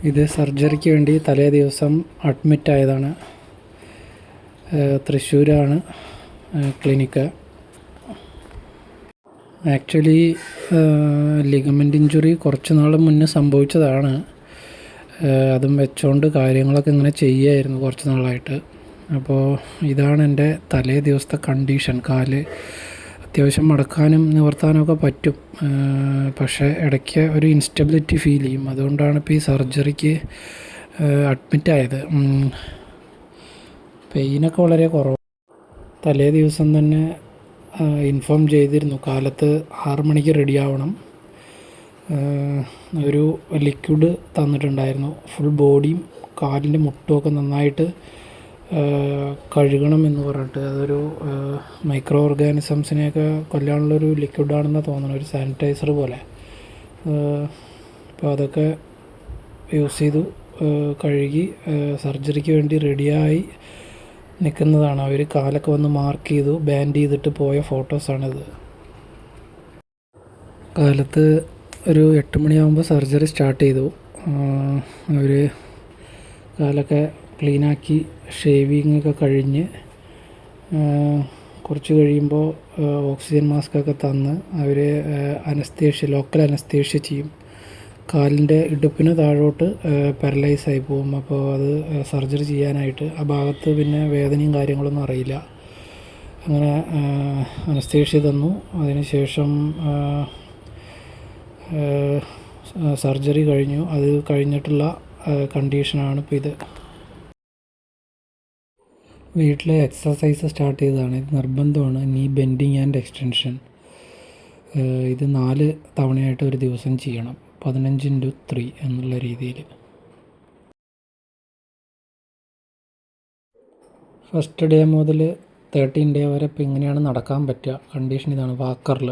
ഇത് സർജറിക്ക് വേണ്ടി തലേ ദിവസം അഡ്മിറ്റായതാണ്. തൃശ്ശൂരാണ് ക്ലിനിക്ക്. ആക്ച്വലി ലിഗമെൻ്റ് ഇഞ്ചുറി കുറച്ച് നാൾ മുന്നേ സംഭവിച്ചതാണ്. അതും വെച്ചുകൊണ്ട് കാര്യങ്ങളൊക്കെ ഇങ്ങനെ ചെയ്യുമായിരുന്നു കുറച്ച് നാളായിട്ട്. അപ്പോൾ ഇതാണ് എൻ്റെ തലേ ദിവസത്തെ കണ്ടീഷൻ. കാല് അത്യാവശ്യം മടക്കാനും നിവർത്താനൊക്കെ പറ്റും, പക്ഷേ ഇടയ്ക്ക് ഒരു ഇൻസ്റ്റബിലിറ്റി ഫീൽ ചെയ്യും. അതുകൊണ്ടാണ് ഇപ്പോൾ ഈ സർജറിക്ക് അഡ്മിറ്റായത്. പെയിനൊക്കെ വളരെ കുറവ്. തലേ ദിവസം തന്നെ ഇൻഫോം ചെയ്തിരുന്നു, കാലത്ത് 6 മണിക്ക് റെഡി ആവണം. ഒരു ലിക്വിഡ് തന്നിട്ടുണ്ടായിരുന്നു. ഫുൾ ബോഡിയും കാലിൻ്റെ മുട്ടുമൊക്കെ നന്നായിട്ട് കഴുകണം എന്ന് പറഞ്ഞിട്ട്. അതൊരു മൈക്രോ ഓർഗാനിസംസിനെയൊക്കെ കൊല്ലാനുള്ളൊരു ലിക്വിഡാണെന്ന് തോന്നുന്നു, ഒരു സാനിറ്റൈസർ പോലെ. അപ്പോൾ അതൊക്കെ യൂസ് ചെയ്തു കഴുകി സർജറിക്ക് വേണ്ടി റെഡിയായി നിൽക്കുന്നതാണ്. അവർ കാലൊക്കെ വന്ന് മാർക്ക് ചെയ്തു, ബാൻഡ് ചെയ്തിട്ട് പോയ ഫോട്ടോസാണിത്. കാലത്ത് ഒരു 8 മണിയാകുമ്പോൾ സർജറി സ്റ്റാർട്ട് ചെയ്തു. അവർ കാലൊക്കെ ക്ലീനാക്കി ഷേവിങ്ങൊക്കെ കഴിഞ്ഞ് കുറച്ച് കഴിയുമ്പോൾ ഓക്സിജൻ മാസ്കൊക്കെ തന്ന് അവർ ലോക്കൽ അനസ്തേഷ്യ ചെയ്യും. കാലിൻ്റെ ഇടുപ്പിന് താഴോട്ട് പാരലൈസായി പോകും. അപ്പോൾ അത് സർജറി ചെയ്യാനായിട്ട് ആ ഭാഗത്ത് പിന്നെ വേദനയും കാര്യങ്ങളൊന്നും അറിയില്ല. അങ്ങനെ അനസ്തേഷ്യ തന്നു. അതിനുശേഷം സർജറി കഴിഞ്ഞു. അത് കഴിഞ്ഞിട്ടുള്ള കണ്ടീഷനാണ് ഇപ്പോൾ ഇത്. വീട്ടിൽ എക്സസൈസ് സ്റ്റാർട്ട് ചെയ്തതാണ്. ഇത് നിർബന്ധമാണ്, നീ ബെൻഡിങ് ആൻഡ് എക്സ്റ്റൻഷൻ. ഇത് 4 തവണയായിട്ട് ഒരു ദിവസം ചെയ്യണം, 15x3 എന്നുള്ള രീതിയിൽ. ഫസ്റ്റ് ഡേ മുതൽ 13 ഡേ വരെ ഇപ്പോൾ ഇങ്ങനെയാണ് നടക്കാൻ പറ്റുക. കണ്ടീഷൻ ഇതാണ്, വാക്കറിൽ.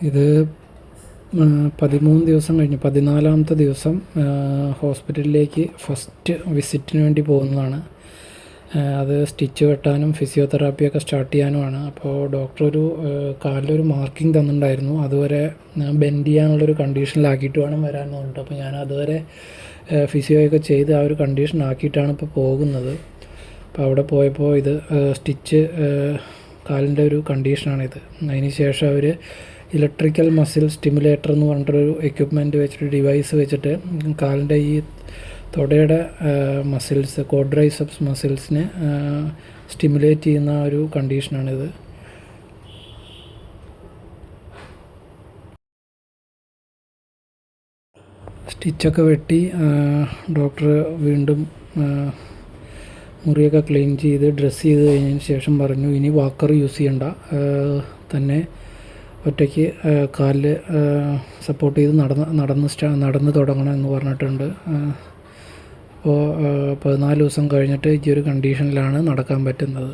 ഇത് 13 ദിവസം കഴിഞ്ഞ് 14-ാമത്തെ ദിവസം ഹോസ്പിറ്റലിലേക്ക് ഫസ്റ്റ് വിസിറ്റിന് വേണ്ടി പോകുന്നതാണ്. അത് സ്റ്റിച്ച് വെട്ടാനും ഫിസിയോതെറാപ്പിയൊക്കെ സ്റ്റാർട്ട് ചെയ്യാനുമാണ്. അപ്പോൾ ഡോക്ടർ കാലിലൊരു മാർക്കിംഗ് തന്നിട്ടുണ്ടായിരുന്നു. അതുവരെ ബെൻഡ് ചെയ്യാനുള്ളൊരു കണ്ടീഷനിലാക്കിയിട്ട് വേണം വരാൻ പറഞ്ഞിട്ട്. അപ്പോൾ ഞാൻ അതുവരെ ഫിസിയോയൊക്കെ ചെയ്ത് ആ ഒരു കണ്ടീഷൻ ആക്കിയിട്ടാണ് ഇപ്പോൾ പോകുന്നത്. അപ്പോൾ അവിടെ പോയപ്പോൾ ഇത് സ്റ്റിച്ച് കാലിൻ്റെ ഒരു കണ്ടീഷനാണിത്. അതിന് ശേഷം അവർ ഇലക്ട്രിക്കൽ മസിൽ സ്റ്റിമുലേറ്റർ എന്ന് പറഞ്ഞിട്ടൊരു എക്യുപ്മെൻറ്റ് വെച്ചിട്ട്, ഡിവൈസ് വെച്ചിട്ട് കാലിൻ്റെ ഈ തൊടയുടെ മസിൽസ്, ക്വാഡ്രൈസെപ്സ് മസിൽസിനെ സ്റ്റിമുലേറ്റ് ചെയ്യുന്ന ഒരു കണ്ടീഷനാണിത്. സ്റ്റിച്ചൊക്കെ വെട്ടി ഡോക്ടർ വീണ്ടും മുറിയൊക്കെ ക്ലീൻ ചെയ്ത് ഡ്രസ്സ് ചെയ്ത് കഴിഞ്ഞതിന് ശേഷം പറഞ്ഞു, ഇനി വാക്കർ യൂസ് ചെയ്യണ്ട, തന്നെ ഒറ്റയ്ക്ക് കാലിൽ സപ്പോർട്ട് ചെയ്ത് നടന്ന് തുടങ്ങണം എന്ന് പറഞ്ഞിട്ടുണ്ട്. അപ്പോൾ 14 ദിവസം കഴിഞ്ഞിട്ട് ഈ ഒരു കണ്ടീഷനിലാണ് നടക്കാൻ പറ്റുന്നത്.